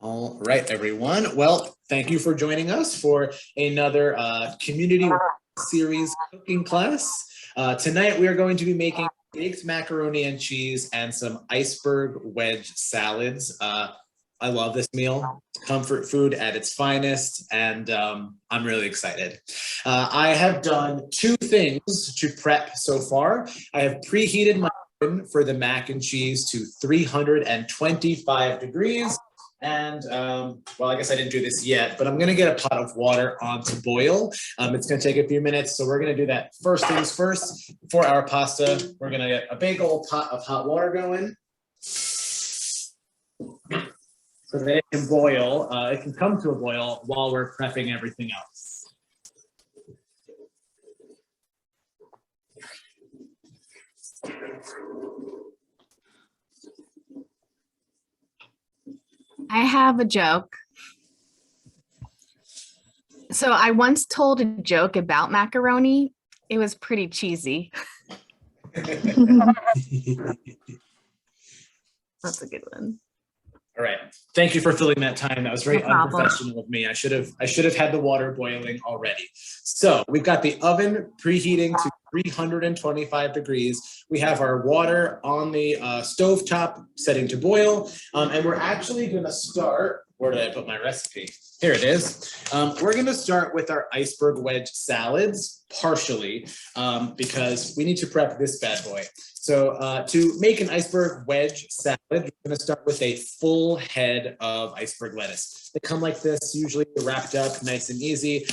All right, everyone. Well, thank you for joining us for another community series cooking class. Tonight, we are going to be making baked macaroni and cheese and some iceberg wedge salads. I love this meal. Comfort food at its finest, and I'm really excited. I have done two things to prep so far. I have preheated my oven for the mac and cheese to 325 degrees. And well, I guess I didn't do this yet, but I'm gonna get a pot of water on to boil. It's gonna take a few minutes, so we're gonna do that first things first. For our pasta, we're gonna get a big old pot of hot water going. So that it can boil, it can come to a boil while we're prepping everything else. I have a joke. So I once told a joke about macaroni. It was pretty cheesy. That's a good one. All right. Thank you for filling that time. That was very unprofessional of me. I should have had the water boiling already. So we've got the oven preheating to 325 degrees. We have our water on the stove top setting to boil. And we're actually going to start. Where did I put my recipe? Here it is. We're going to start with our iceberg wedge salads partially because we need to prep this bad boy. So to make an iceberg wedge salad, we're going to start with a full head of iceberg lettuce. They come like this, usually wrapped up nice and easy.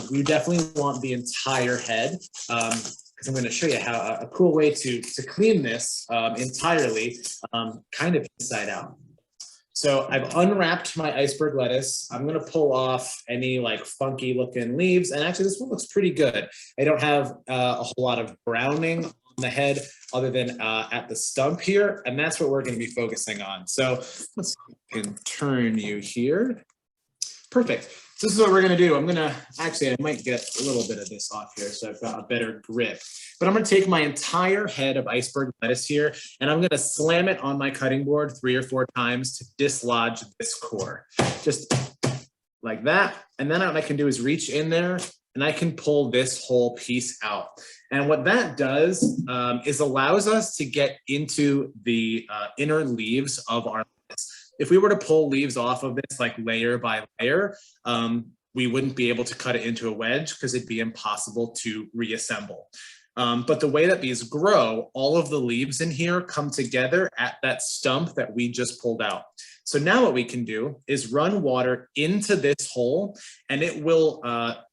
We definitely want the entire head because I'm going to show you how a cool way to clean this entirely, kind of inside out. So I've unwrapped my iceberg lettuce. I'm gonna pull off any like funky looking leaves. And actually this one looks pretty good. I don't have a whole lot of browning on the head other than at the stump here. And that's what we're gonna be focusing on. So let's see if I can turn you here. Perfect. So this is what we're gonna do. I might get a little bit of this off here so I've got a better grip. But I'm gonna take my entire head of iceberg lettuce here and I'm gonna slam it on my cutting board 3 or 4 times to dislodge this core. Just like that. And then what I can do is reach in there and I can pull this whole piece out. And what that does is allows us to get into the inner leaves of our lettuce. If we were to pull leaves off of this like layer by layer, we wouldn't be able to cut it into a wedge because it'd be impossible to reassemble. But the way that these grow, all of the leaves in here come together at that stump that we just pulled out. So now what we can do is run water into this hole and it will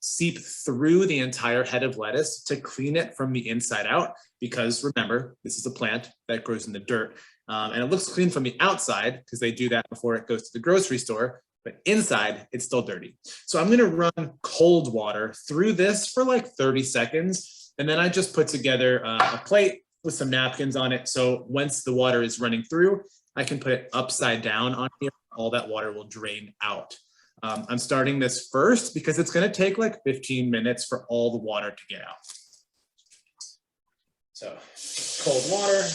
seep through the entire head of lettuce to clean it from the inside out. Because remember, this is a plant that grows in the dirt. And it looks clean from the outside because they do that before it goes to the grocery store. But inside, it's still dirty. So I'm gonna run cold water through this for like 30 seconds. And then I just put together a plate with some napkins on it. So once the water is running through, I can put it upside down on here. All that water will drain out. I'm starting this first because it's gonna take like 15 minutes for all the water to get out. So cold water.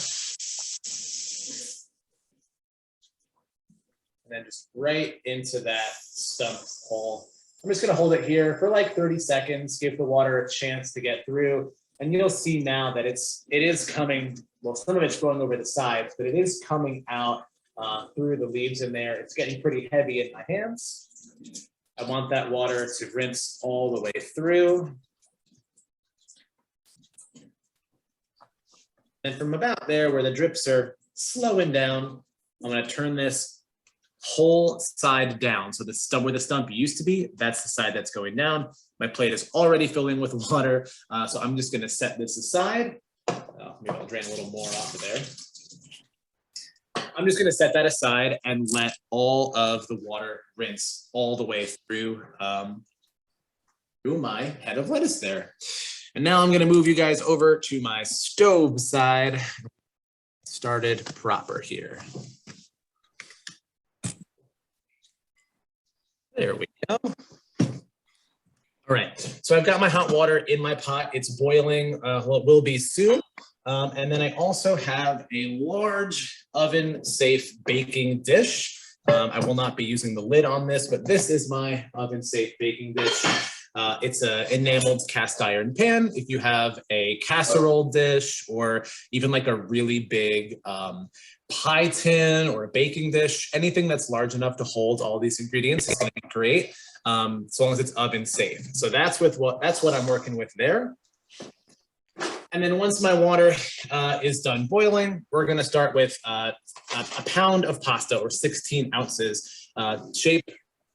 And then just right into that stump hole. I'm just gonna hold it here for like 30 seconds, give the water a chance to get through. And you'll see now that it is coming, well, some of it's going over the sides, but it is coming out through the leaves in there. It's getting pretty heavy in my hands. I want that water to rinse all the way through. And from about there where the drips are slowing down, I'm gonna turn this whole side down. So the stump where the stump used to be, that's the side that's going down. My plate is already filling with water. So I'm just gonna set this aside. Maybe I'll drain a little more off of there. I'm just gonna set that aside and let all of the water rinse all the way through, through my head of lettuce there. And now I'm gonna move you guys over to my stove side. Started proper here. There we go. All right, so I've got my hot water in my pot. It's boiling, well, it will be soon. And then I also have a large oven-safe baking dish. I will not be using the lid on this, but this is my oven safe baking dish. It's an enameled cast iron pan. If you have a casserole dish or even like a really big pie tin or a baking dish, anything that's large enough to hold all these ingredients is going to be great, as long as it's oven safe. So that's what I'm working with there. And then once my water is done boiling, we're going to start with a pound of pasta, or 16 ounces. Shape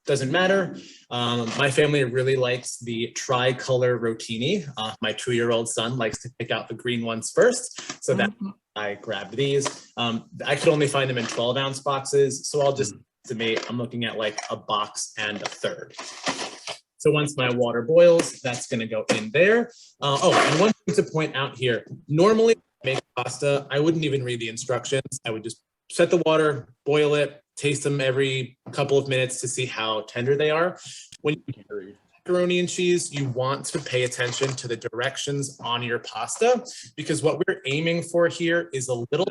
doesn't matter. My family really likes the tricolor rotini. My 2-year-old son likes to pick out the green ones first. So that I grabbed these. I could only find them in 12-ounce boxes. So I'll just estimate, I'm looking at like a box and a third. So once my water boils, that's going to go in there. And one thing to point out here, normally when I make pasta, I wouldn't even read the instructions. I would just set the water, boil it, taste them every couple of minutes to see how tender they are. When you do macaroni and cheese, you want to pay attention to the directions on your pasta, because what we're aiming for here is a little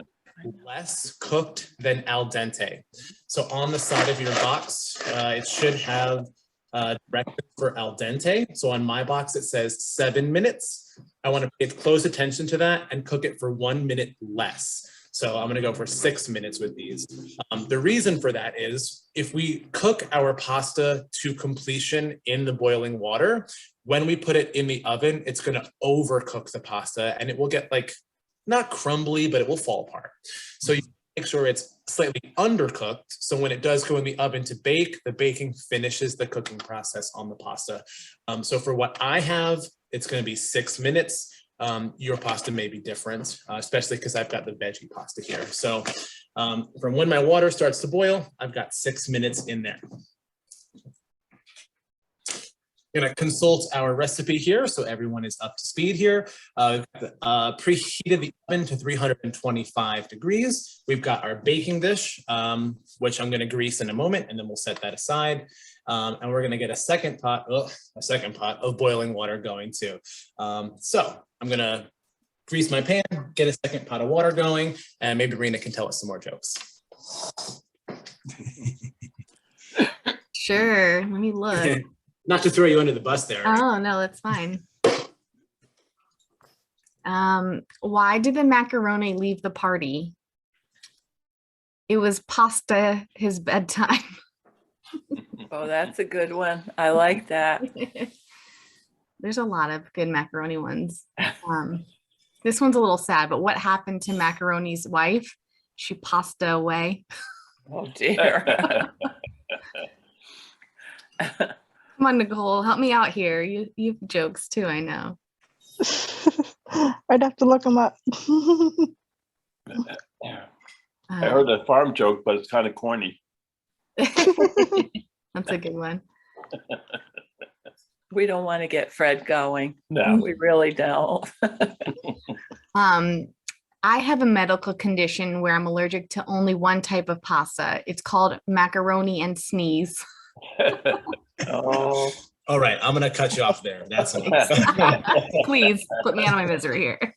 less cooked than al dente. So on the side of your box, it should have directions for al dente. So on my box, it says 7 minutes. I want to pay close attention to that and cook it for 1 minute less. So I'm going to go for 6 minutes with these. The reason for that is if we cook our pasta to completion in the boiling water, when we put it in the oven, it's going to overcook the pasta and it will get like, not crumbly, but it will fall apart. So you make sure it's slightly undercooked. So when it does go in the oven to bake, the baking finishes the cooking process on the pasta. So for what I have, it's going to be 6 minutes. Your pasta may be different, especially because I've got the veggie pasta here. So from when my water starts to boil, I've got 6 minutes in there. I'm going to consult our recipe here so everyone is up to speed here. Preheated the oven to 325 degrees. We've got our baking dish, which I'm going to grease in a moment, and then we'll set that aside. And we're going to get a second pot of boiling water going too. So I'm going to grease my pan, get a second pot of water going, and maybe Rena can tell us some more jokes. Sure, let me look. Not to throw you under the bus there. Oh, no, that's fine. Why did the macaroni leave the party? It was pasta his bedtime. Oh, that's a good one. I like that. There's a lot of good macaroni ones. This one's a little sad, but what happened to Macaroni's wife? She pasta away. Oh, dear. Come on, Nicole, help me out here. You have jokes too, I know. I'd have to look them up. I heard a farm joke, but it's kind of corny. That's a good one. We don't want to get Fred going. No. We really don't. I have a medical condition where I'm allergic to only one type of pasta. It's called macaroni and sneeze. Oh. All right, I'm going to cut you off there. That's enough. Please put me out of my misery here.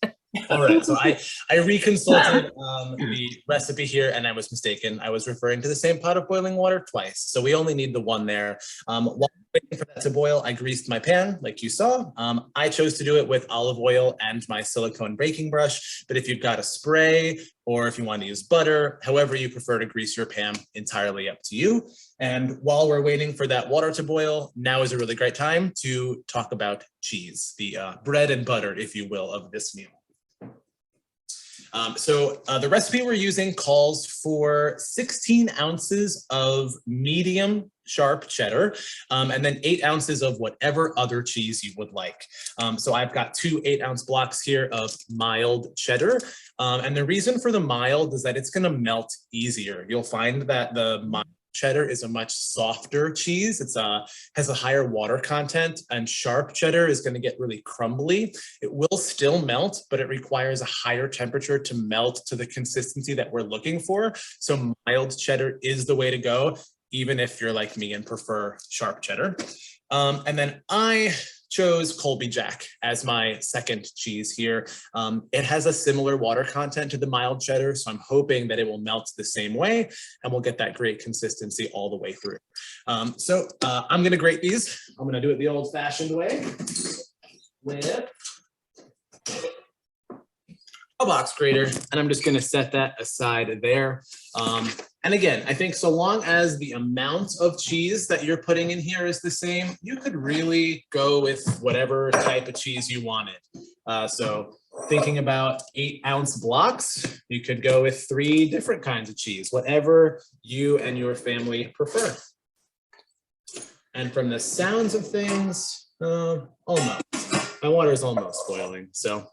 All right, so I reconsulted the recipe here and I was mistaken. I was referring to the same pot of boiling water twice. So we only need the one there. While waiting for that to boil, I greased my pan like you saw. I chose to do it with olive oil and my silicone baking brush. But if you've got a spray or if you want to use butter, however you prefer to grease your pan, entirely up to you. And while we're waiting for that water to boil, now is a really great time to talk about cheese, the bread and butter, if you will, of this meal. The recipe we're using calls for 16 ounces of medium sharp cheddar, and then 8 ounces of whatever other cheese you would like. So I've got 2 8-ounce blocks here of mild cheddar. And the reason for the mild is that it's going to melt easier. You'll find that the mild cheddar is a much softer cheese. It's has a higher water content, and sharp cheddar is going to get really crumbly. It will still melt, but it requires a higher temperature to melt to the consistency that we're looking for. So mild cheddar is the way to go, even if you're like me and prefer sharp cheddar. And then I chose Colby Jack as my second cheese here. It has a similar water content to the mild cheddar, so I'm hoping that it will melt the same way and we'll get that great consistency all the way through. I'm gonna grate these. I'm gonna do it the old fashioned way with a box grater, and I'm just gonna set that aside there. And again, I think so long as the amount of cheese that you're putting in here is the same, you could really go with whatever type of cheese you wanted. So thinking about 8-ounce blocks, you could go with 3 different kinds of cheese, whatever you and your family prefer. And from the sounds of things, almost. My water is almost boiling, so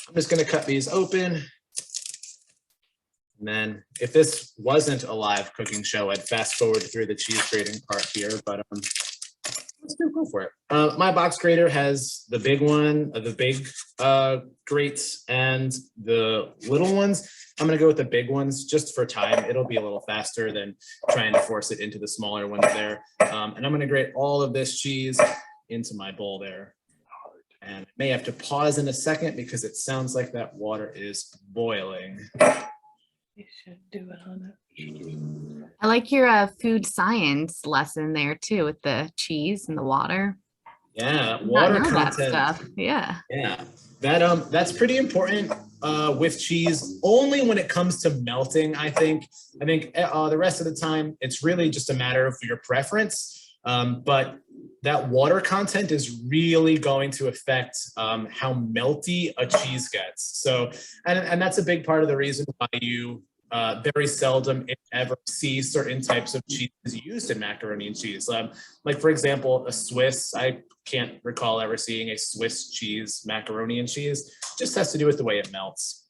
I'm just gonna cut these open. And then if this wasn't a live cooking show, I'd fast forward through the cheese grating part here, but let's go for it. My box grater has the big one, the big grates and the little ones. I'm gonna go with the big ones just for time. It'll be a little faster than trying to force it into the smaller ones there. And I'm gonna grate all of this cheese into my bowl there. And I may have to pause in a second because it sounds like that water is boiling. You should do it on it. I like your food science lesson there too with the cheese and the water. Yeah, Not water know that content. stuff. Yeah. Yeah, that's pretty important with cheese. Only when it comes to melting, I think. The rest of the time, it's really just a matter of your preference. But that water content is really going to affect how melty a cheese gets. So, and that's a big part of the reason why you very seldom if ever see certain types of cheeses used in macaroni and cheese. Like for example, a Swiss, I can't recall ever seeing a Swiss cheese macaroni and cheese. Just has to do with the way it melts.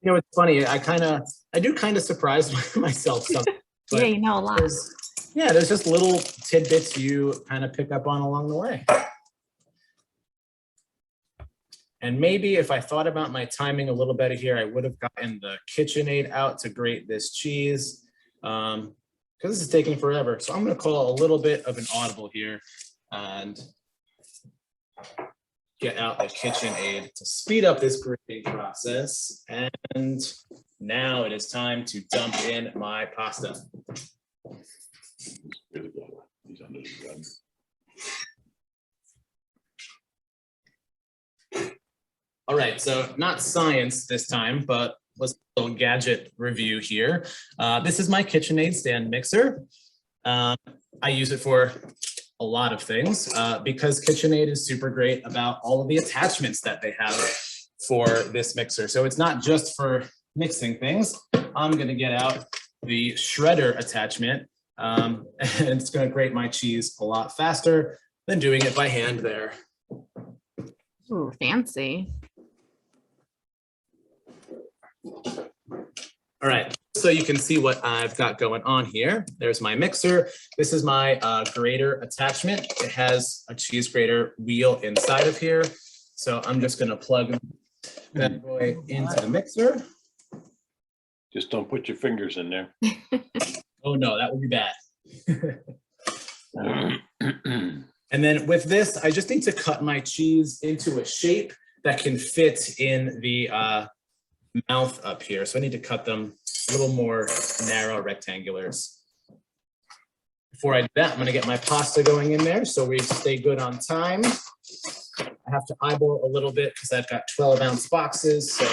You know, it's funny. I do kind of surprise myself sometimes. Yeah, you know a lot. There's just little tidbits you kind of pick up on along the way. And maybe if I thought about my timing a little better here, I would have gotten the KitchenAid out to grate this cheese because this is taking forever. So I'm going to call a little bit of an audible here and get out the KitchenAid to speed up this grating process. And now it is time to dump in my pasta. He's under the gun. All right, so not science this time, but let's do a little gadget review here. This is my KitchenAid stand mixer. I use it for a lot of things because KitchenAid is super great about all of the attachments that they have for this mixer. So it's not just for mixing things. I'm gonna get out the shredder attachment and it's gonna grate my cheese a lot faster than doing it by hand there. Ooh, fancy. All right, so you can see what I've got going on here. There's my mixer. This is my grater attachment. It has a cheese grater wheel inside of here. So I'm just gonna plug that boy into the mixer. Just don't put your fingers in there. Oh no, that would be bad. And then with this, I just need to cut my cheese into a shape that can fit in the mouth up here. So I need to cut them a little more narrow rectangulars. Before I do that, I'm gonna get my pasta going in there so we stay good on time. I have to eyeball a little bit because I've got 12-ounce boxes. So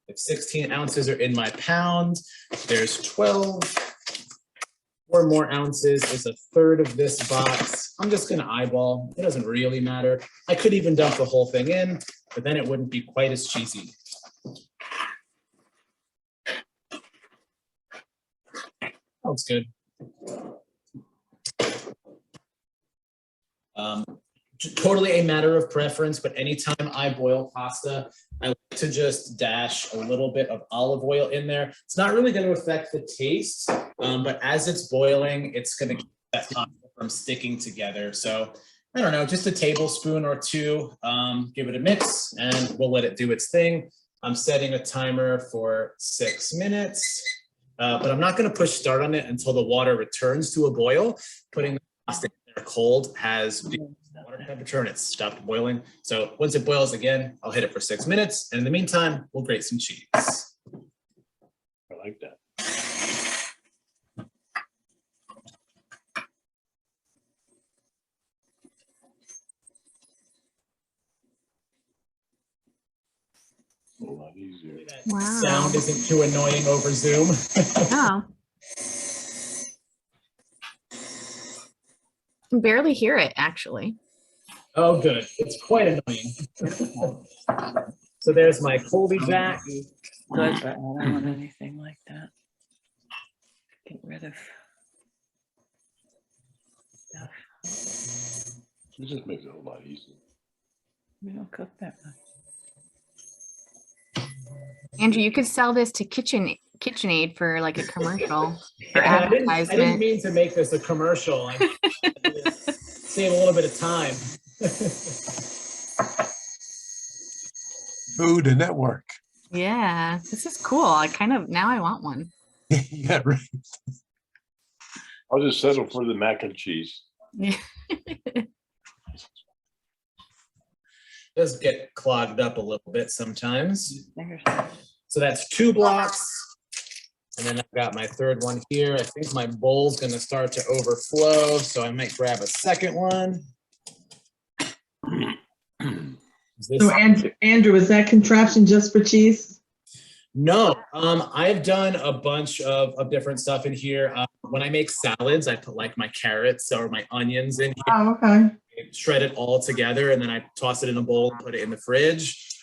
if 16 ounces are in my pound, there's 12. 4 more ounces is a third of this box. I'm just gonna eyeball. It doesn't really matter. I could even dump the whole thing in, but then it wouldn't be quite as cheesy. Looks good. Totally a matter of preference, but anytime I boil pasta, I like to just dash a little bit of olive oil in there. It's not really going to affect the taste, but as it's boiling, it's going to keep that pasta from sticking together. So I don't know, just a tablespoon or 2, give it a mix and we'll let it do its thing. I'm setting a timer for 6 minutes, but I'm not going to push start on it until the water returns to a boil. Putting the pasta in there cold has the water temperature and it's stopped boiling. So once it boils again, I'll hit it for 6 minutes. And in the meantime, we'll grate some cheese. I like that. A lot easier. Wow. Sound isn't too annoying over Zoom. Oh. I can barely hear it, actually. Oh, good. It's quite annoying. So there's my Colby Jack. Good, but I don't want anything like that. Get rid of stuff. It just makes it a lot easier. We don't cook that much. Andrew, you could sell this to KitchenAid for like a commercial or I didn't advertisement. mean to make this a commercial. I save a little bit of time. Food and network. Yeah, this is cool. Now I want one. Yeah, right. I'll just settle for the mac and cheese. Yeah. Does get clogged up a little bit sometimes. There's So that's 2 blocks. And then I've got my third one here. I think my bowl's gonna start to overflow, so I might grab a second one. Is this- So Andrew, is that contraption just for cheese? No, I've done a bunch of different stuff in here. When I make salads, I put like my carrots or my onions in here, Oh, okay. shred it all together, and then I toss it in a bowl and put it in the fridge.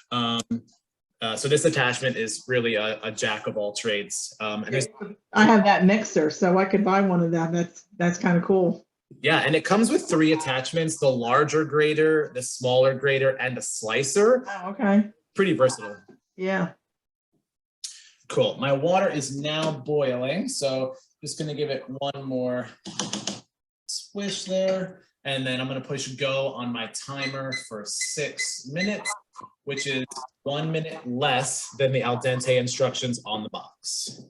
So this attachment is really a jack of all trades. And there's, I have that mixer, so I could buy one of them. That's kind of cool. yeah, and it comes with 3 attachments: the larger grater, the smaller grater, and a slicer. Oh, okay. Pretty versatile. Yeah. Cool. My water is now boiling, so just gonna give it one more swish there, and then I'm gonna push go on my timer for 6 minutes, which is 1 minute less than the al dente instructions on the box.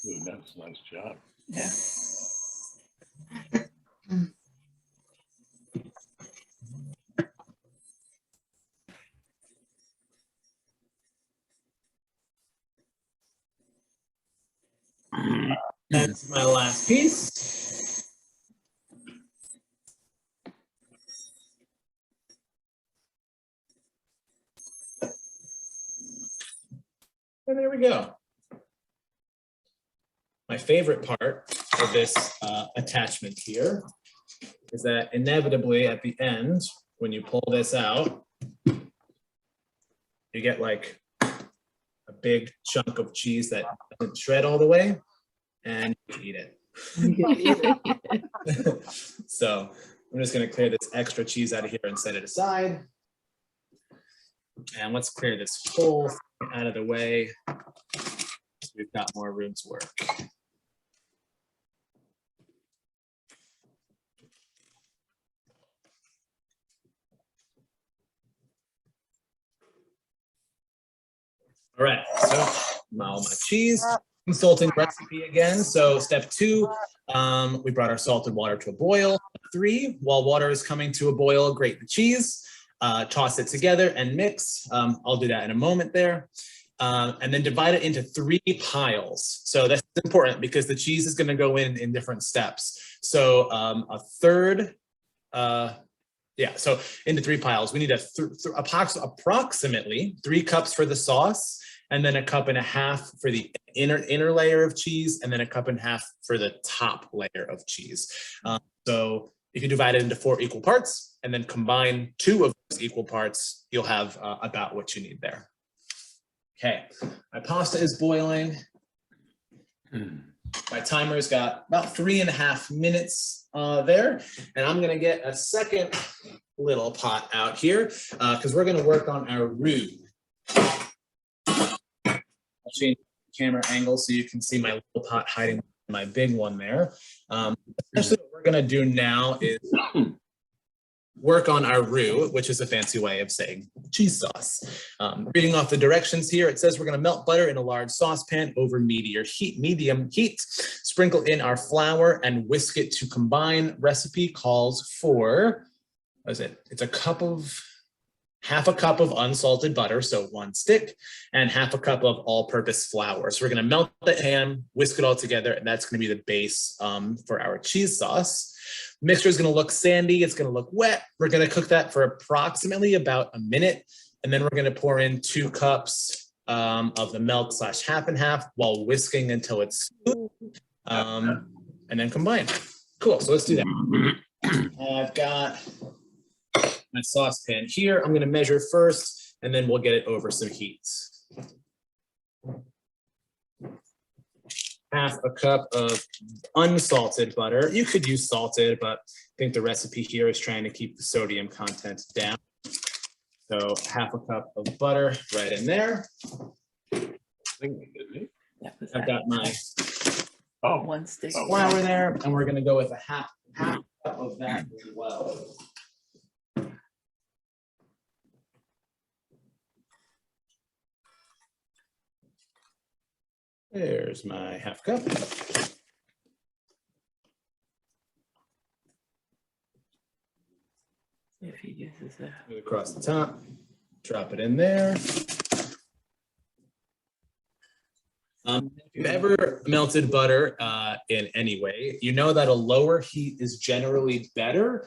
Ooh, that's a nice job. yeah. That's my last piece. And there we go. My favorite part of this attachment here is that inevitably at the end, when you pull this out, you get like a big chunk of cheese that doesn't shred all the way, and you can eat it. So I'm just going to clear this extra cheese out of here and set it aside. And let's clear this whole thing out of the way, so we've got more room to work. All right, so now my cheese. Salting recipe again. So step 2, we brought our salted water to a boil. 3, while water is coming to a boil, grate the cheese, toss it together and mix. I'll do that in a moment there. And then divide it into 3 piles. So that's important because the cheese is going to go in different steps. So a third, so into 3 piles. We need approximately 3 cups for the sauce, and then 1.5 cups for the inner layer of cheese, and then 1.5 cups for the top layer of cheese. So if you divide it into 4 equal parts and then combine 2 of those equal parts, you'll have about what you need there. Okay, my pasta is boiling. My timer's got about 3.5 minutes there, and I'm gonna get a second little pot out here because we're gonna work on our roux. I'll change camera angle so you can see my little pot hiding my big one there. Essentially what we're gonna do now is work on our roux, which is a fancy way of saying cheese sauce. Reading off the directions here, it says we're gonna melt butter in a large saucepan over medium heat, sprinkle in our flour and whisk it to combine. Recipe calls for, what is it? It's half a cup of unsalted butter, so 1 stick, and half a cup of all-purpose flour. So we're gonna melt the ham, whisk it all together, and that's gonna be the base for our cheese sauce. Mixture is gonna look sandy, it's gonna look wet. We're gonna cook that for approximately about a minute, and then we're gonna pour in 2 cups of the milk / half and half while whisking until it's smooth, and then combine. Cool, so let's do that. I've got my saucepan here. I'm gonna measure first, and then we'll get it over some heats. Half a cup of unsalted butter. You could use salted, but I think the recipe here is trying to keep the sodium content down. So half a cup of butter right in there. I've got my 1 stick. flour there, and we're gonna go with a half cup of that as well. There's my half cup. If he uses a Move across the top, drop it in there. If you've ever melted butter in any way, you know that a lower heat is generally better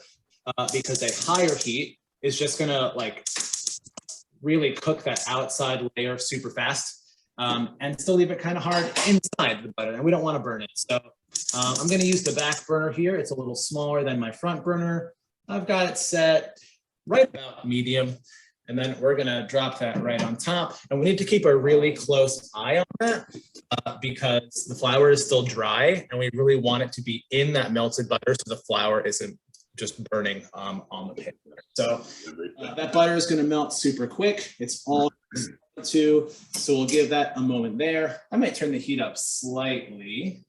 because a higher heat is just gonna like really cook that outside layer super fast. And still leave it kind of hard inside the butter, and we don't want to burn it. So I'm going to use the back burner here. It's a little smaller than my front burner. I've got it set right about medium, and then we're going to drop that right on top. And we need to keep a really close eye on that because the flour is still dry, and we really want it to be in that melted butter so the flour isn't just burning on the pan. So that butter is going to melt super quick. It's all so we'll give that a moment there. I might turn the heat up slightly,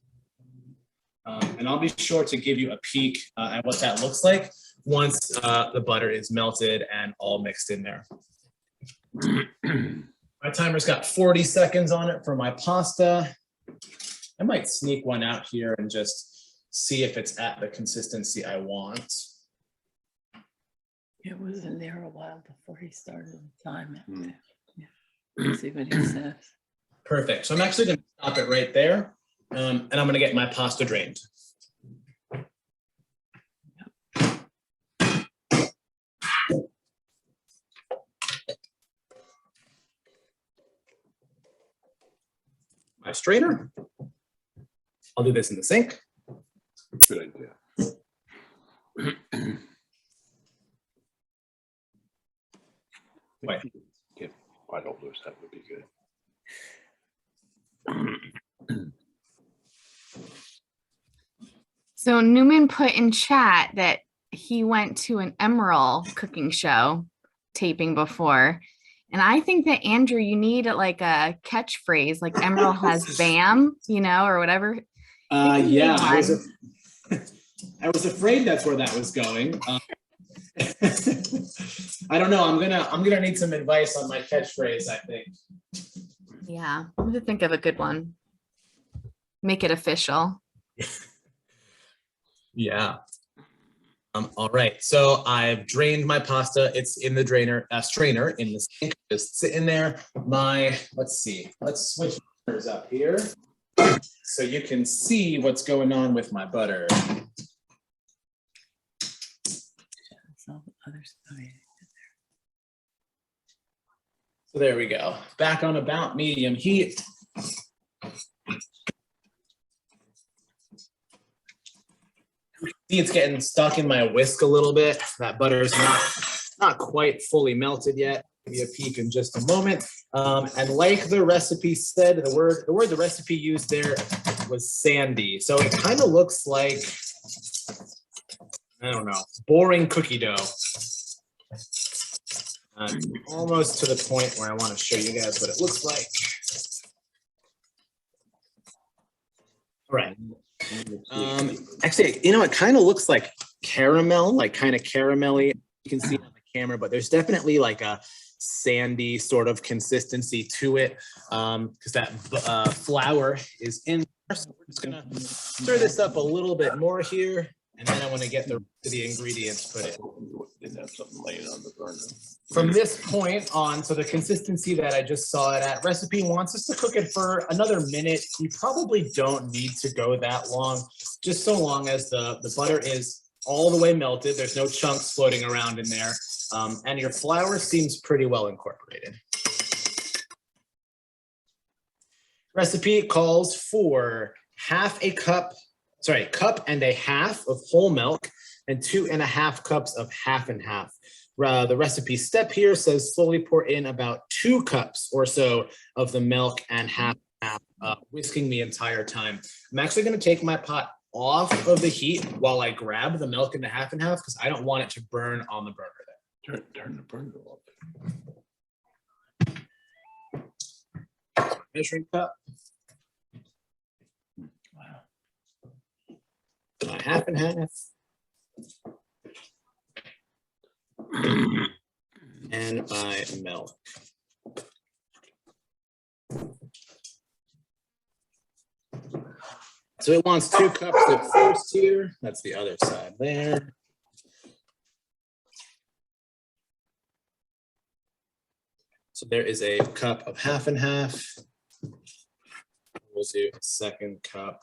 and I'll be sure to give you a peek at what that looks like once the butter is melted and all mixed in there. My timer's got 40 seconds on it for my pasta. I might sneak one out here and just see if it's at the consistency I want. It was in there a while before he started the time. Let's see what he says. Perfect. So I'm actually going to stop it right there, and I'm going to get my pasta drained. My strainer. I'll do this in the sink. Good idea. Wait. Get white holders, that would be good. So Newman put in chat that he went to an Emerald cooking show taping before. And I think that, Andrew, you need like a catchphrase, like Emerald has BAM, you know, or whatever. Yeah, I was afraid that's where that was going. I don't know. I'm gonna need some advice on my catchphrase, I think. Yeah, I'm gonna think of a good one. Make it official. Yeah. All right. So I've drained my pasta. It's in the strainer in the sink. Just sit in there. Let's see. Let's switch burners up here so you can see what's going on with my butter. So there we go. Back on about medium heat. See, it's getting stuck in my whisk a little bit. That butter is not quite fully melted yet. Give you a peek in just a moment. And like the recipe said, the word the recipe used there was sandy. So it kind of looks like, I don't know, boring cookie dough. Almost to the point where I want to show you guys what it looks like. All right. Actually, you know, it kind of looks like caramel, like kind of caramelly. You can see it on the camera, but there's definitely like a sandy sort of consistency to it because that flour is in there. So we're just gonna stir this up a little bit more here, and then I want to get the ingredients put in. Didn't have something laying on the burner. From this point on, so the consistency that I just saw it at, recipe wants us to cook it for another minute. You probably don't need to go that long, just so long as the butter is all the way melted. There's no chunks floating around in there. And your flour seems pretty well incorporated. Recipe calls for cup and a half of whole milk and 2.5 cups of half and half. The recipe step here says slowly pour in about 2 cups or so of the milk and half, whisking the entire time. I'm actually going to take my pot off of the heat while I grab the milk in the half and half because I don't want it to burn on the burner there. Turn the burner off. Measuring cup. Wow. My half and half. And my milk. So it wants 2 cups at first here. That's the other side there. So there is a cup of half and half. We'll do a 2nd cup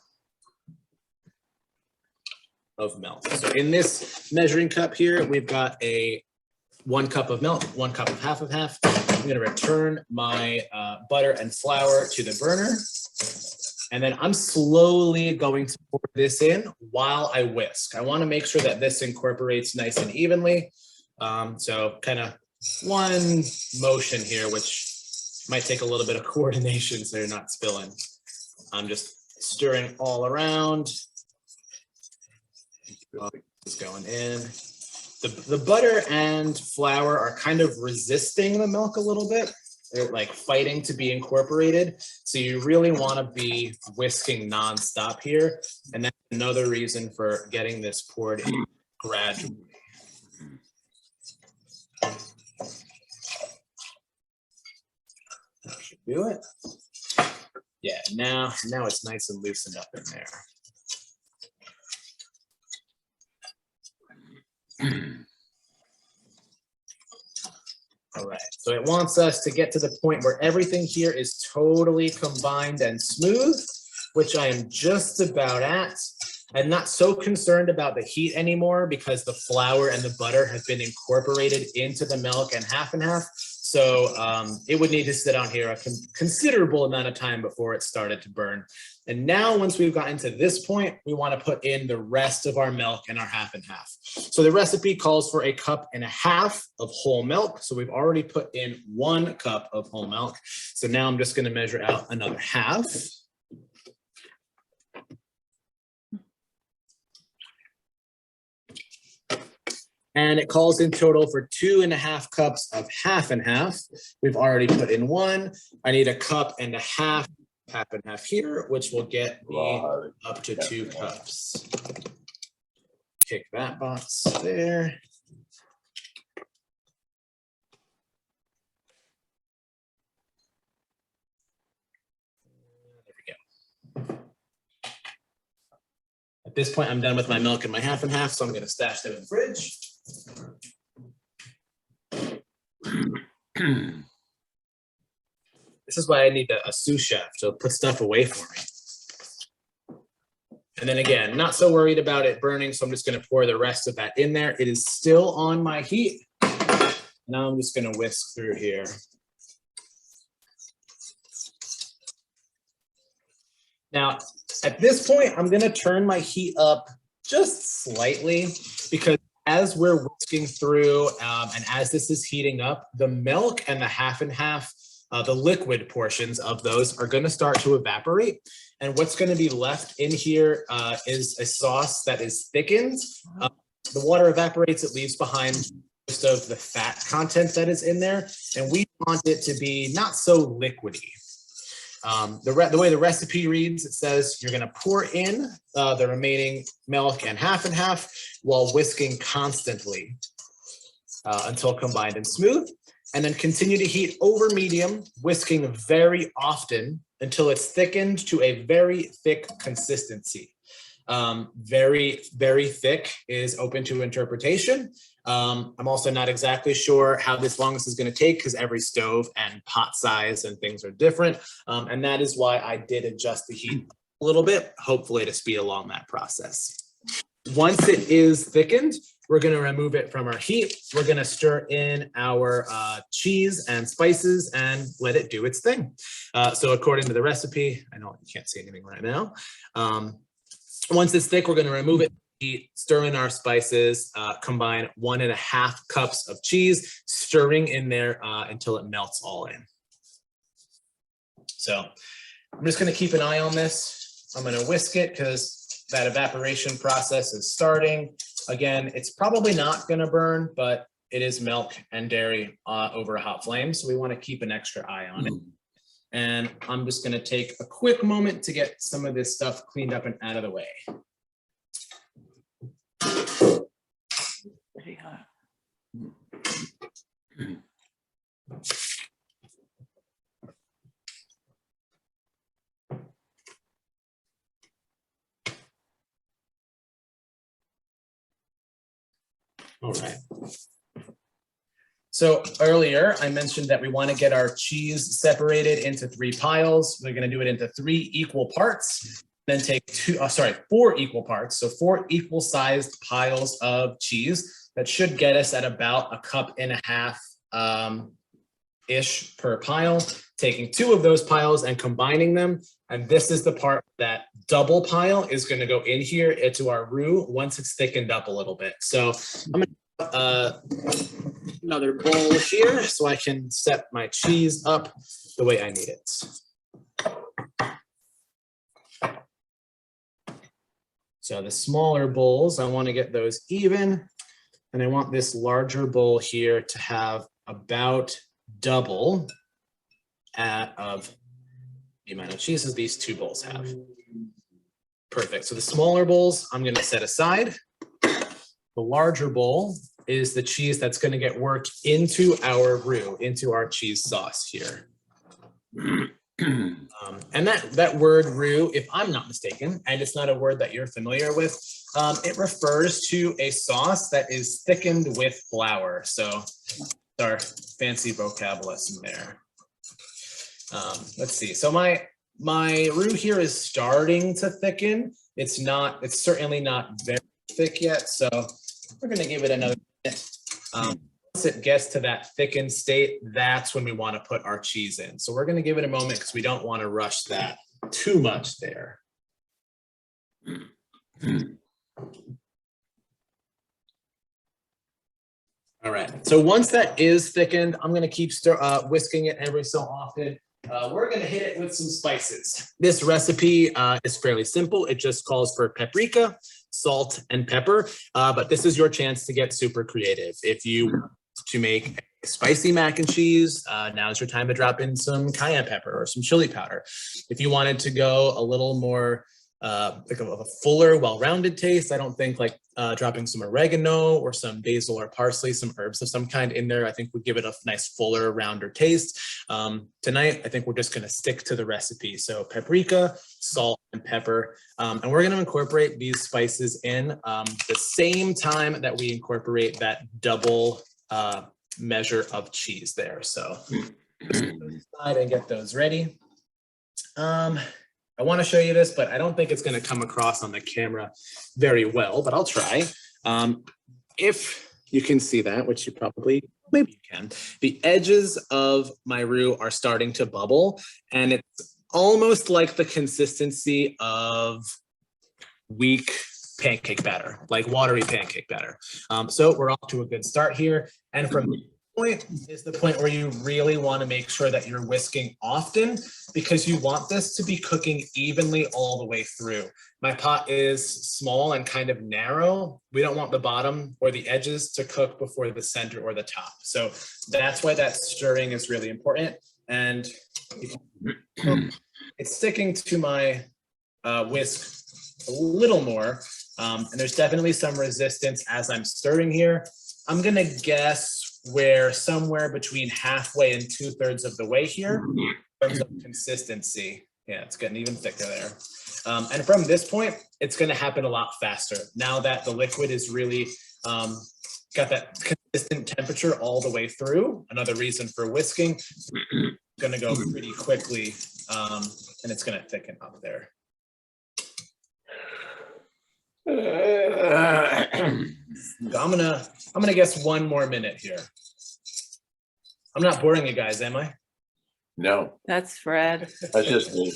of milk. So in this measuring cup here, we've got 1 cup of milk, 1 cup of half. I'm going to return my butter and flour to the burner. And then I'm slowly going to pour this in while I whisk. I want to make sure that this incorporates nice and evenly. So kind of one motion here, which might take a little bit of coordination so you're not spilling. I'm just stirring all around. Is going in. The butter and flour are kind of resisting the milk a little bit. They're like fighting to be incorporated. So you really want to be whisking nonstop here. And that's another reason for getting this poured in gradually. That should do it. Yeah, now it's nice and loosened up in there. All right, so it wants us to get to the point where everything here is totally combined and smooth, which I am just about at. I'm not so concerned about the heat anymore because the flour and the butter have been incorporated into the milk and half. So it would need to sit on here a considerable amount of time before it started to burn. And now once we've gotten to this point, we want to put in the rest of our milk and our half. So the recipe calls for 1.5 cups of whole milk. So we've already put in 1 cup of whole milk. So now I'm just going to measure out another half. And it calls in total for 2.5 cups of half and half. We've already put in 1. I need 1.5 cups, half and half here, which will get me up to 2 cups. Kick that box there. There we go. At this point, I'm done with my milk and my half and half, so I'm going to stash them in the fridge. This is why I need a sous chef to put stuff away for me. And then again, not so worried about it burning, so I'm just going to pour the rest of that in there. It is still on my heat. Now I'm just going to whisk through here. Now, at this point, I'm going to turn my heat up just slightly because as we're whisking through and as this is heating up, the milk and the half and half, the liquid portions of those are going to start to evaporate. And what's going to be left in here is a sauce that is thickened. The water evaporates, it leaves behind most of the fat content that is in there. And we want it to be not so liquidy. The way the recipe reads, it says you're gonna pour in the remaining milk and half while whisking constantly until combined and smooth, and then continue to heat over medium, whisking very often until it's thickened to a very thick consistency. Very, very thick is open to interpretation. I'm also not exactly sure how long this is going to take because every stove and pot size and things are different. And that is why I did adjust the heat a little bit, hopefully to speed along that process. Once it is thickened, we're going to remove it from our heat. We're going to stir in our cheese and spices and let it do its thing. So according to the recipe, I know you can't see anything right now. Once it's thick, we're going to remove it, heat, stir in our spices, combine 1.5 cups of cheese, stirring in there until it melts all in. So I'm just going to keep an eye on this. I'm going to whisk it because that evaporation process is starting. Again, it's probably not going to burn, but it is milk and dairy over a hot flame. So we want to keep an extra eye on it. And I'm just going to take a quick moment to get some of this stuff cleaned up and out of the way. Pretty hot. All right. So earlier I mentioned that we want to get our cheese separated into 3 piles. We're going to do it into 3 equal parts, then take 4 equal parts. So 4 equal sized piles of cheese that should get us at about 1.5 cups ish per pile, taking 2 of those piles and combining them. And this is the part that double pile is going to go in here into our roux once it's thickened up a little bit. So I'm going to another bowl here so I can set my cheese up the way I need it. So the smaller bowls, I want to get those even, and I want this larger bowl here to have about double of the amount of cheese as these 2 bowls have. Perfect. So the smaller bowls I'm going to set aside. The larger bowl is the cheese that's going to get worked into our roux, into our cheese sauce here. And that word roux, if I'm not mistaken, and it's not a word that you're familiar with, it refers to a sauce that is thickened with flour. So our fancy vocab lesson there. Let's see. So my roux here is starting to thicken. It's certainly not very thick yet. So we're going to give it another minute. Once it gets to that thickened state, that's when we want to put our cheese in. So we're going to give it a moment because we don't want to rush that too much there. All right. So once that is thickened, I'm going to keep whisking it every so often. We're going to hit it with some spices. This recipe is fairly simple. It just calls for paprika, salt, and pepper. But this is your chance to get super creative. If you want to make spicy mac and cheese, now's your time to drop in some cayenne pepper or some chili powder. If you wanted to go a little more like a fuller, well-rounded taste, I don't think like dropping some oregano or some basil or parsley, some herbs of some kind in there, I think would give it a nice fuller, rounder taste. Tonight, I think we're just going to stick to the recipe. So paprika, salt, and pepper. And we're going to incorporate these spices in the same time that we incorporate that double measure of cheese there. So just put those aside and get those ready. I want to show you this, but I don't think it's going to come across on the camera very well, but I'll try. If you can see that, which you probably, maybe you can, the edges of my roux are starting to bubble, and it's almost like the consistency of weak pancake batter, like watery pancake batter. So we're off to a good start here. And from this point is the point where you really want to make sure that you're whisking often, because you want this to be cooking evenly all the way through. My pot is small and kind of narrow. We don't want the bottom or the edges to cook before the center or the top. So that's why that stirring is really important. And you can it's sticking to my whisk a little more. And there's definitely some resistance as I'm stirring here. I'm gonna guess we're somewhere between halfway and 2/3 of the way here in terms of consistency. Yeah, it's getting even thicker there. And from this point, it's gonna happen a lot faster. Now that the liquid is really got that consistent temperature all the way through, another reason for whisking, gonna go pretty quickly, and it's gonna thicken up there. So I'm gonna guess 1 more minute here. I'm not boring you guys, am I? No, That's Fred. that's just me.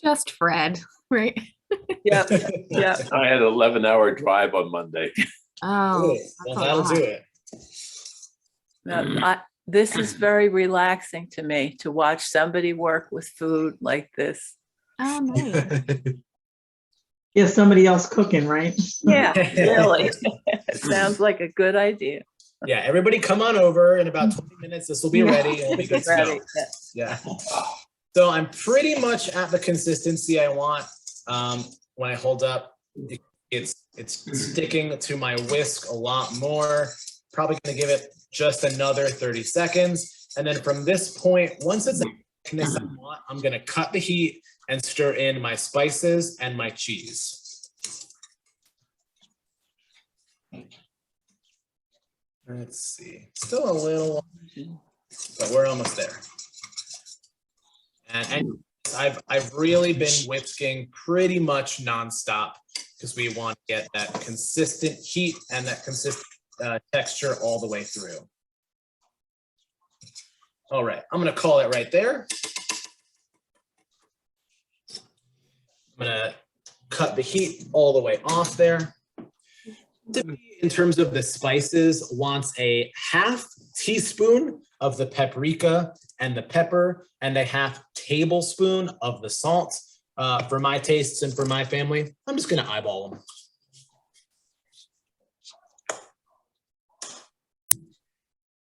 Just Fred, right? Yeah, yeah. I had an 11-hour drive on Monday. Oh, Cool. that's Well, a that'll lot. do it. This is very relaxing to me to watch somebody work with food like this. Oh, nice. Yeah, somebody else cooking, right? Yeah, really. It sounds like a good idea. Yeah, everybody come on over in about 20 minutes. This will be ready and we'll be good to Ready. go. Yeah. So I'm pretty much at the consistency I want. When I hold up, it's sticking to my whisk a lot more. Probably gonna give it just another 30 seconds. And then from this point, once it's a thickness I want, I'm gonna cut the heat and stir in my spices and my cheese. Let's see, still a little, but we're almost there. And I've really been whisking pretty much nonstop because we want to get that consistent heat and that consistent texture all the way through. All right, I'm gonna call it right there. I'm gonna cut the heat all the way off there. In terms of the spices, wants a 1/2 teaspoon of the paprika and the pepper and a 1/2 tablespoon of the salt. For my tastes and for my family, I'm just gonna eyeball them.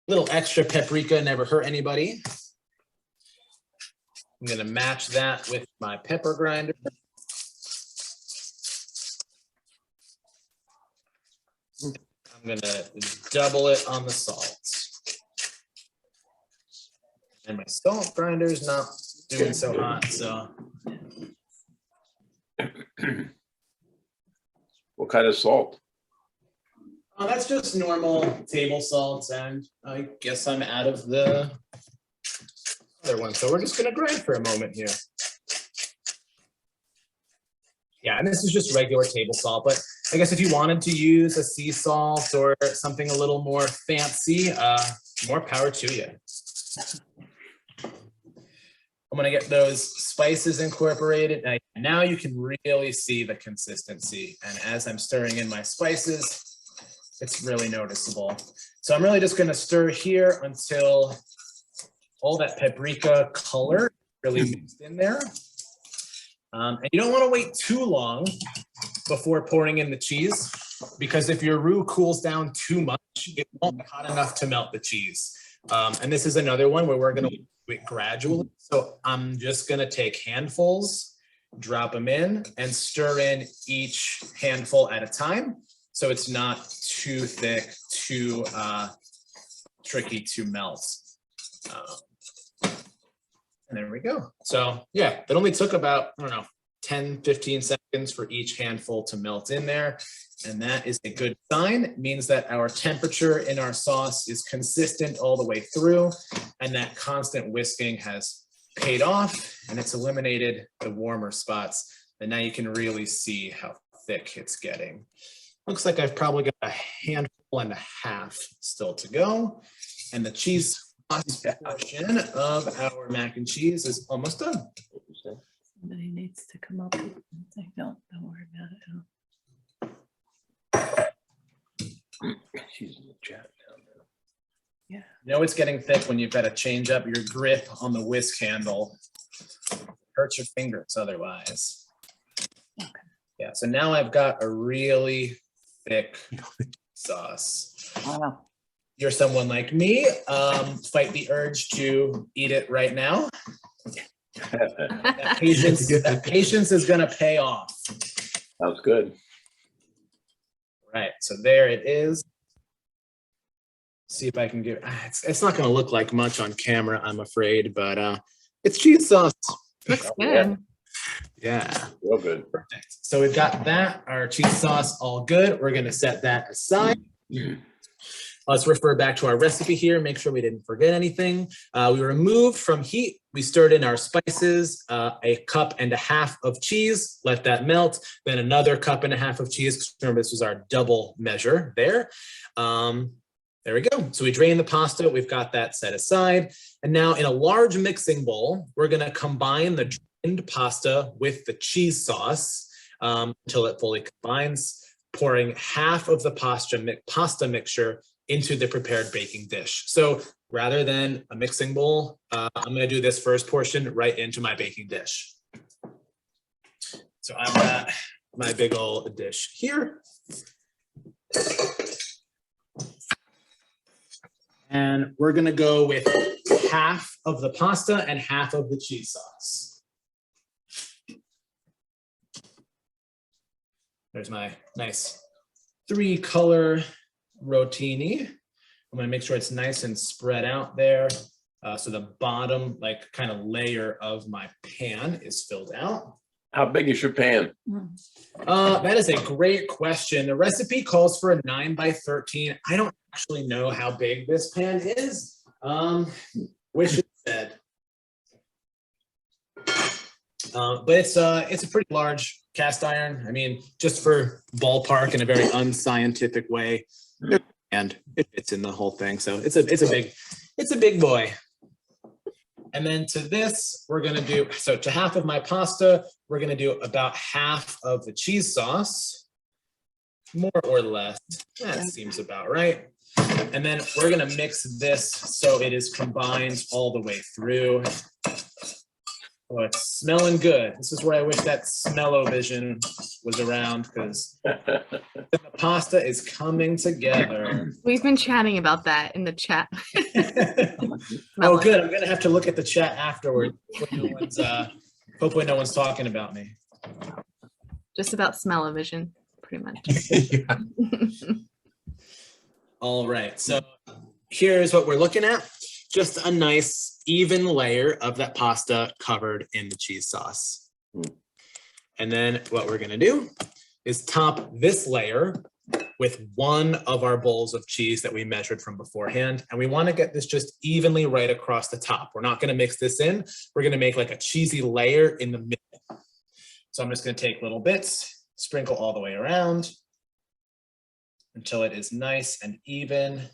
Little extra paprika never hurt anybody. I'm gonna match that with my pepper grinder. I'm gonna double it on the salt. And my salt grinder is not doing so hot, so. What kind of salt? That's just normal table salt, and I guess I'm out of the other one. So we're just gonna grind for a moment here. Yeah, and this is just regular table salt, but I guess if you wanted to use a sea salt or something a little more fancy, more power to you. I'm gonna get those spices incorporated. Now you can really see the consistency. And as I'm stirring in my spices, it's really noticeable. So I'm really just gonna stir here until all that paprika color really mixed in there. And you don't wanna wait too long before pouring in the cheese, because if your roux cools down too much, it won't be hot enough to melt the cheese. And this is another one where we're gonna do it gradually. So I'm just gonna take handfuls, drop them in, and stir in each handful at a time. So it's not too thick, too tricky to melt. And there we go. So yeah, that only took about, I don't know, 10, 15 seconds for each handful to melt in there. And that is a good sign. It means that our temperature in our sauce is consistent all the way through, and that constant whisking has paid off and it's eliminated the warmer spots. And now you can really see how thick it's getting. Looks like I've probably got a handful and a half still to go. And the cheese portion of our mac and cheese is almost done. Somebody needs to come up with something. Don't worry about it. She's in the chat down there. Yeah. You know it's getting thick when you've got to change up your grip on the whisk handle. Hurts your fingers otherwise. Okay. Yeah, so now I've got a really thick sauce. Wow. you're someone like me, fight the urge to eat it right now. That patience is gonna pay off. Sounds good. Right, so there it is. See if I can get, it's not gonna look like much on camera, I'm afraid, but it's cheese sauce. Looks Oh, good. Yeah, Real good. perfect. So we've got that, our cheese sauce all good. We're gonna set that aside. Let's refer back to our recipe here, make sure we didn't forget anything. We removed from heat, we stirred in our spices, a cup and a half of cheese, let that melt, then another cup and a half of cheese. Remember, this was our double measure there. There we go. So we drain the pasta, we've got that set aside. And now in a large mixing bowl, we're gonna combine the drained pasta with the cheese sauce until it fully combines, pouring half of the pasta mixture into the prepared baking dish. So rather than a mixing bowl, I'm gonna do this first portion right into my baking dish. So I've got my big old dish here. And we're gonna go with half of the pasta and half of the cheese sauce. There's my nice 3-color rotini. I'm gonna make sure it's nice and spread out there. So the bottom like kind of layer of my pan is filled out. How big is your pan? That is a great question. The recipe calls for a 9 by 13. I don't actually know how big this pan is. Wish it said. But it's a pretty large cast iron. I mean, just for ballpark in a very unscientific way, and it fits in the whole thing. So it's a big boy. And then to this, we're gonna do, so to half of my pasta, we're gonna do about half of the cheese sauce, more or less. That seems about right. And then we're gonna mix this so it is combined all the way through. Oh, it's smelling good. This is where I wish that Chmielowiec was around, because the pasta is coming together. We've been chatting about that in the chat. Oh, good. I'm gonna have to look at the chat afterward. Hopefully no one's talking about me. Just about Chmielowiec, pretty much. Yeah. All right, so here's what we're looking at. Just a nice even layer of that pasta covered in the cheese sauce. And then what we're gonna do is top this layer with one of our bowls of cheese that we measured from beforehand. And we wanna get this just evenly right across the top. We're not gonna mix this in. We're gonna make like a cheesy layer in the middle. So I'm just gonna take little bits, sprinkle all the way around until it is nice and even.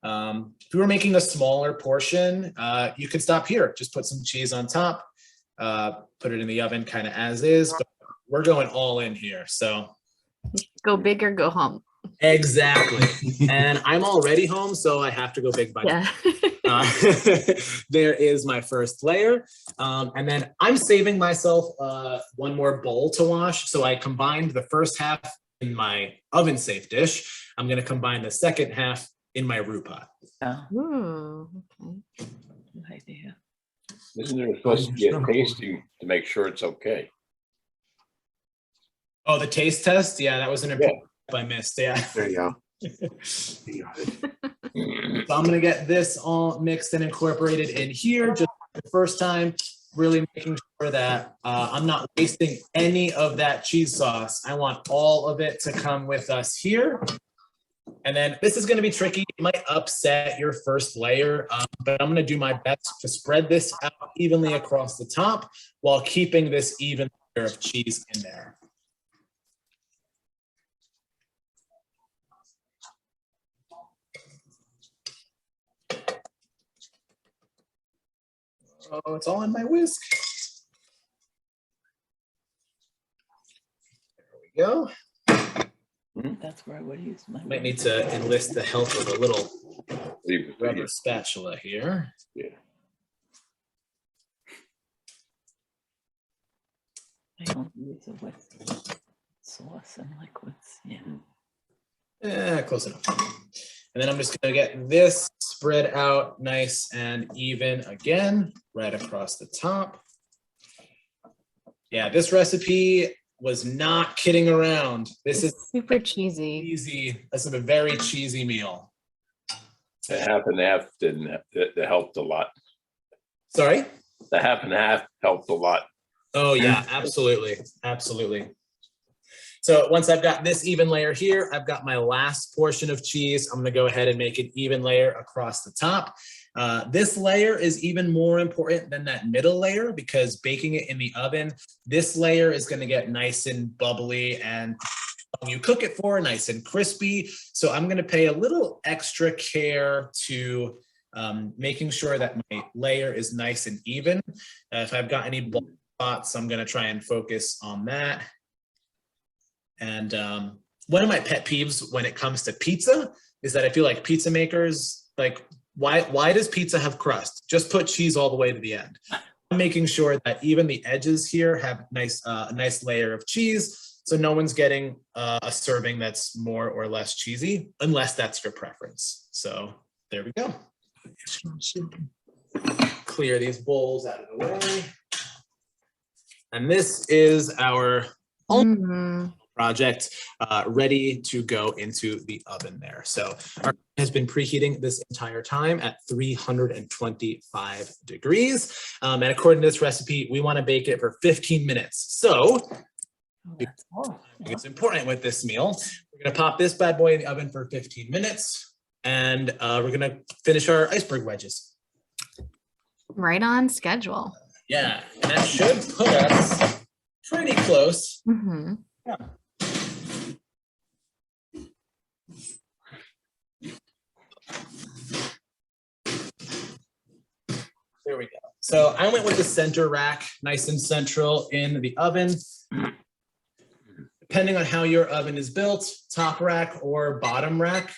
If you were making a smaller portion, you could stop here. Just put some cheese on top, put it in the oven kind of as is, but we're going all in here, so. Go big or go home. Exactly, and I'm already home, so I have to go big by there is my first layer, and then I'm saving myself one more bowl to wash, so I combined the first half in my oven safe dish. I'm gonna combine the second half in my roux pot. Oh, Ooh, okay. good idea. Isn't there supposed to be a tasting to make sure it's okay? Oh, the taste test? Yeah, that was an important step I missed, yeah. There you go. So I'm gonna get this all mixed and incorporated in here just for the first time, really making sure that I'm not wasting any of that cheese sauce. I want all of it to come with us here. And then this is gonna be tricky. It might upset your first layer, but I'm gonna do my best to spread this out evenly across the top while keeping this even layer of cheese in there. Oh, it's all in my whisk. There we go. That's where I would use my. Might need to enlist the help of a little Leave rubber spatula here. Yeah. I don't use it with sauce and liquids. Yeah. Close enough. And then I'm just gonna get this spread out nice and even again, right across the top. Yeah, this recipe was not kidding around. This is Super cheesy. easy. This is a very cheesy meal. The half and half that helped a lot. Sorry? The half and half helped a lot. Oh yeah, absolutely, absolutely. So once I've got this even layer here, I've got my last portion of cheese. I'm gonna go ahead and make an even layer across the top. This layer is even more important than that middle layer because baking it in the oven, this layer is gonna get nice and bubbly and when you cook it for nice and crispy. So I'm gonna pay a little extra care to making sure that my layer is nice and even. If I've got any black spots, I'm gonna try and focus on that. And one of my pet peeves when it comes to pizza is that I feel like pizza makers, like, why does pizza have crust? Just put cheese all the way to the end. I'm making sure that even the edges here have a nice layer of cheese, so no one's getting a serving that's more or less cheesy, unless that's your preference. So there we go. Clear these bowls out of the way. And this is our project ready to go into the oven there. So our oven has been preheating this entire time at 325 degrees. And according to this recipe, we want to bake it for 15 minutes. So it's important with this meal. We're going to pop this bad boy in the oven for 15 minutes and we're going to finish our iceberg wedges. Right on schedule. Yeah, and that should put us pretty close. Yeah. There we go. So I went with the center rack, nice and central in the oven. Depending on how your oven is built, top rack or bottom rack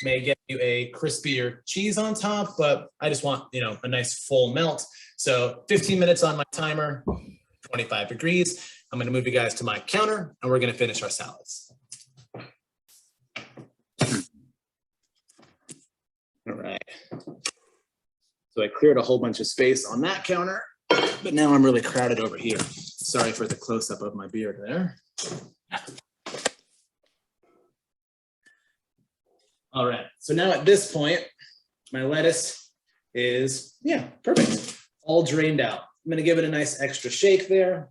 may get you a crispier cheese on top, but I just want, a nice full melt. So 15 minutes on my timer, 25 degrees. I'm going to move you guys to my counter and we're going to finish our salads. All right. So I cleared a whole bunch of space on that counter, but now I'm really crowded over here. Sorry for the close-up of my beard there. All right, so now at this point, my lettuce is, perfect. All drained out. I'm gonna give it a nice extra shake there,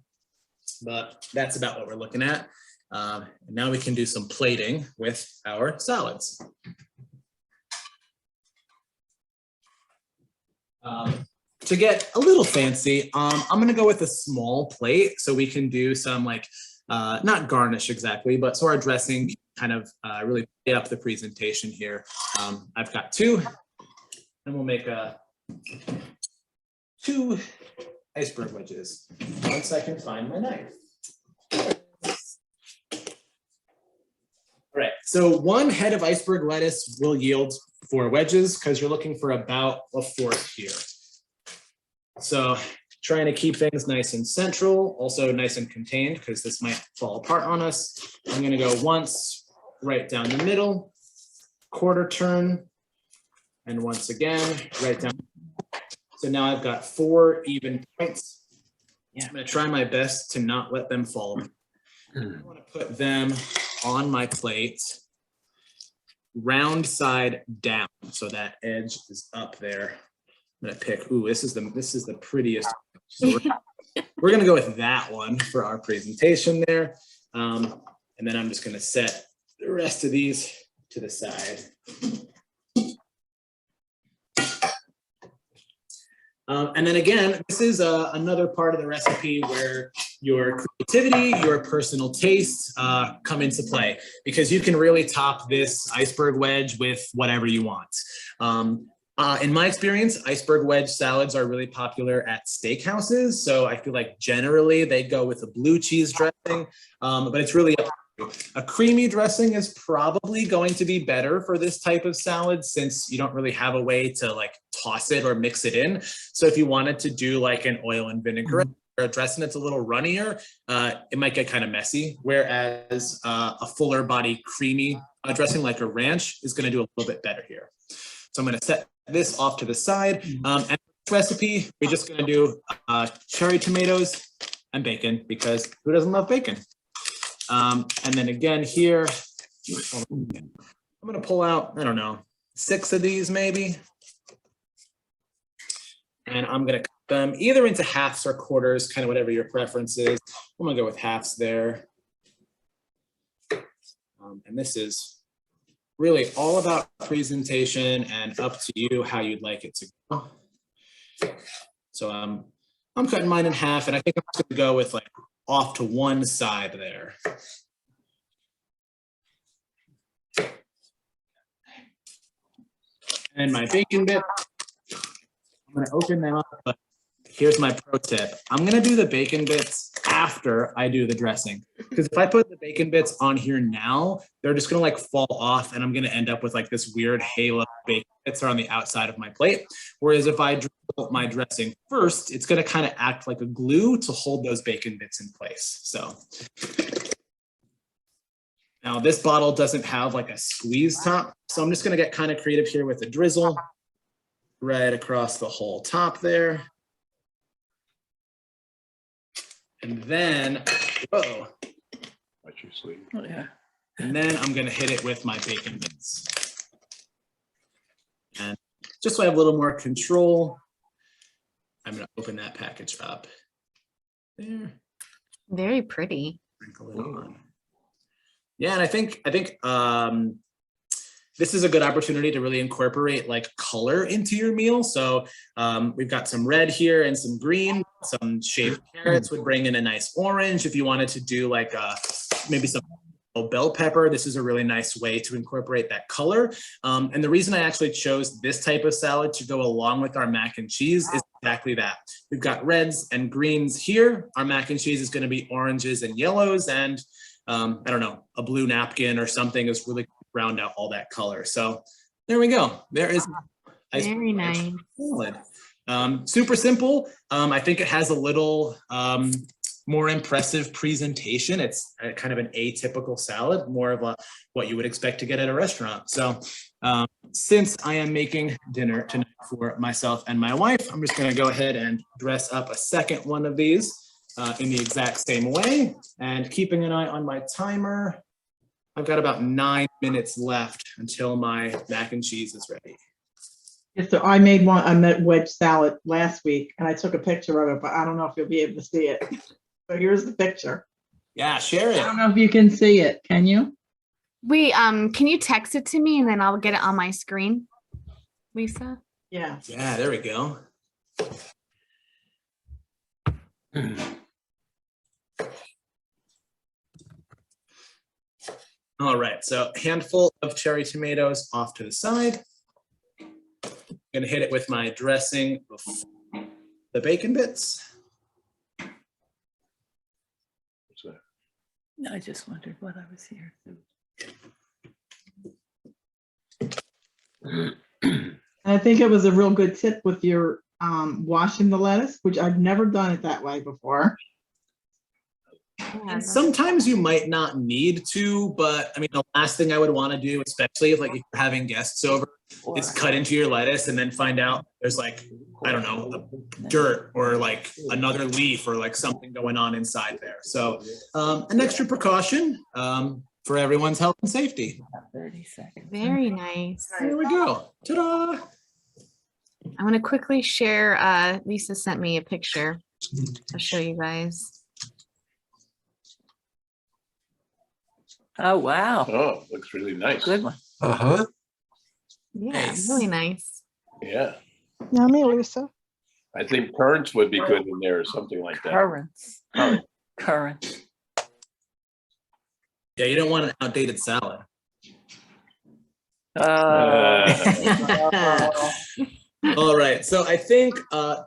but that's about what we're looking at. And now we can do some plating with our salads. To get a little fancy, I'm gonna go with a small plate so we can do some not garnish exactly, but so our dressing kind of really pay up the presentation here. I've got two, and we'll make 2 iceberg wedges. Once I can find my knife. All right, so 1 head of iceberg lettuce will yield 4 wedges because you're looking for about a 4th here. So trying to keep things nice and central, also nice and contained because this might fall apart on us. I'm gonna go once, right down the middle, quarter turn, and once again, right down. So now I've got 4 even points. I'm gonna try my best to not let them fall. I wanna put them on my plate, round side down, so that edge is up there. I'm gonna pick, this is the prettiest. So we're gonna go with that one for our presentation there. And then I'm just gonna set the rest of these to the side. And then again, this is another part of the recipe where your creativity, your personal tastes come into play because you can really top this iceberg wedge with whatever you want. In my experience, iceberg wedge salads are really popular at steakhouses. So I feel like generally they go with a blue cheese dressing, but it's really up to you. A creamy dressing is probably going to be better for this type of salad since you don't really have a way to toss it or mix it in. So if you wanted to do an oil and vinegar or a dressing that's a little runnier, it might get kind of messy. Whereas a fuller body creamy dressing like a ranch is going to do a little bit better here. So I'm going to set this off to the side. And this recipe, we're just going to do cherry tomatoes and bacon, because who doesn't love bacon? And then again here, I'm going to pull out, I don't know, 6 of these maybe. And I'm going to cut them either into halves or quarters, kind of whatever your preference is. I'm going to go with halves there. And this is really all about presentation and up to you how you'd like it to go. So I'm cutting mine in half, and I think I'm just going to go with like off to one side there. And my bacon bit, I'm going to open them up, but here's my pro tip. I'm going to do the bacon bits after I do the dressing, because if I put the bacon bits on here now, they're just going to like fall off, and I'm going to end up with like this weird halo of bacon bits are on the outside of my plate. Whereas if I drizzle my dressing first, it's going to kind of act like a glue to hold those bacon bits in place. So now this bottle doesn't have like a squeeze top, so I'm just going to get kind of creative here with a drizzle right across the whole top there. And then, whoa. Watch your sleeve. Oh, yeah. And then I'm gonna hit it with my bacon bits. And just so I have a little more control, I'm gonna open that package up. There. Very pretty. Sprinkle it on. Yeah, and I think this is a good opportunity to really incorporate like color into your meal. So we've got some red here and some green, some shaved carrots would bring in a nice orange. If you wanted to do like maybe some bell pepper, this is a really nice way to incorporate that color. And the reason I actually chose this type of salad to go along with our mac and cheese is exactly that. We've got reds and greens here. Our mac and cheese is going to be oranges and yellows, and I don't know, a blue napkin or something is really round out all that color. So there we go. There is Very nice. salad. Super simple. I think it has a little more impressive presentation. It's kind of an atypical salad, more of what you would expect to get at a restaurant. So since I am making dinner tonight for myself and my wife, I'm just going to go ahead and dress up a second one of these in the exact same way, and keeping an eye on my timer. I've got about 9 minutes left until my mac and cheese is ready. Yeah, so I made a wedge salad last week, and I took a picture of it, but I don't know if you'll be able to see it. So here's the picture. Yeah, share I don't it. know if you can see it. Can you? Wait, can you text it to me and then I'll get it on my screen, Lisa? Yeah. Yeah, there we go. All right, so handful of cherry tomatoes off to the side. I'm gonna hit it with my dressing before the bacon bits. What's that? I just wondered what I was here. And I think it was a real good tip with your washing the lettuce, which I've never done it that way before. Yeah, And sometimes you might not need to, but I mean, the last thing I would want to do, especially if like if you're having guests over, is cut into your lettuce and then find out there's like, I don't know, dirt or like another leaf or like something going on inside there. So an extra precaution for everyone's health and safety. 30 seconds. very nice. Here we go. Ta-da! I'm gonna quickly share. Lisa sent me a picture. I'll show you guys. Oh, wow. Oh, looks really nice. Good one. Uh-huh. Yeah, Nice. really nice. Yeah. Yummy, Lisa. I think currants would be good in there or something like that. Currants. Currant. Currants. Yeah, you don't want an outdated salad. All right, so I think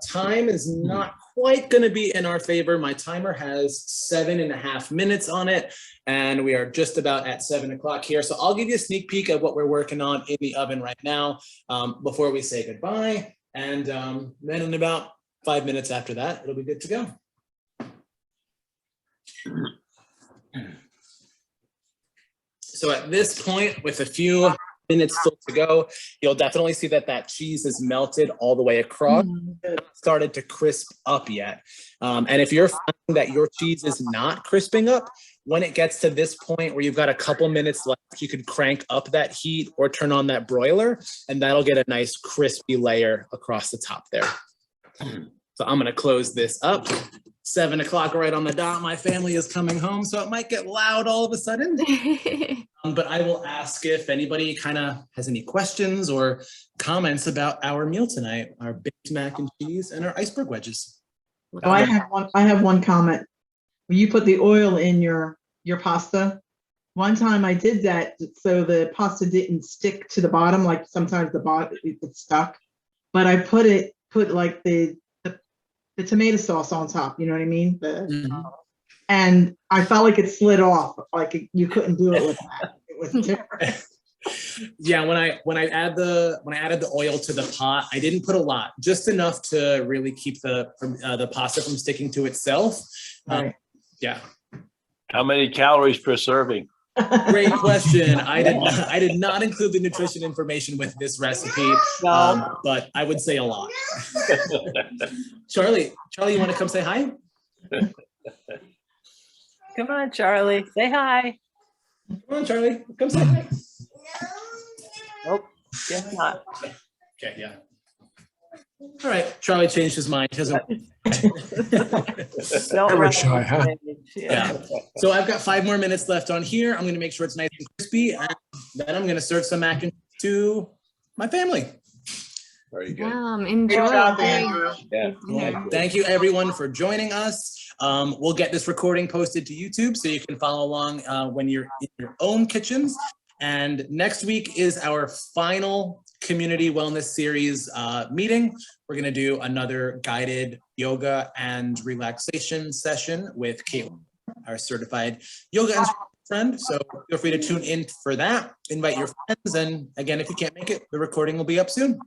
time is not quite going to be in our favor. My timer has 7.5 minutes on it, and we are just about at 7 o'clock here. So I'll give you a sneak peek of what we're working on in the oven right now before we say goodbye. And then in about 5 minutes after that, it'll be good to go. So at this point, with a few minutes still to go, you'll definitely see that that cheese is melted all the way across. Started to crisp up yet. And if you're finding that your cheese is not crisping up, when it gets to this point where you've got a couple minutes left, you can crank up that heat or turn on that broiler, and that'll get a nice crispy layer across the top there. So I'm gonna close this up. 7 o'clock right on the dot. My family is coming home, so it might get loud all of a sudden. But I will ask if anybody kind of has any questions or comments about our meal tonight, our baked mac and cheese and our iceberg wedges. Oh, I have one comment. When you put the oil in your pasta, one time I did that so the pasta didn't stick to the bottom, like sometimes the bottom it's stuck. But I put like the tomato sauce on top, you know what I mean? And I felt like it slid off, like you couldn't do it with that. It was different. Yeah, when I added the oil to the pot, I didn't put a lot, just enough to really keep the pasta from sticking to itself. Right. Yeah. How many calories per serving? Great question. I did not include the nutrition information with this recipe, but I would say a lot. Charlie, you want to come say hi? Come on, Charlie, say hi. Come on, Charlie, come say hi. Nope, guess not. Okay, yeah. All right, Charlie changed his mind. He doesn't. Don't shy, huh? Yeah. So I've got 5 more minutes left on here. I'm going to make sure it's nice and crispy, and then I'm going to serve some mac and cheese to my family. Very good. Enjoy. Good job, Andrew. Yeah. Thank you, everyone, for joining us. We'll get this recording posted to YouTube so you can follow along when you're in your own kitchens. And next week is our final community wellness series meeting. We're going to do another guided yoga and relaxation session with Caitlin, our certified yoga instructor friend. So feel free to tune in for that. Invite your friends. And again, if you can't make it, the recording will be up soon.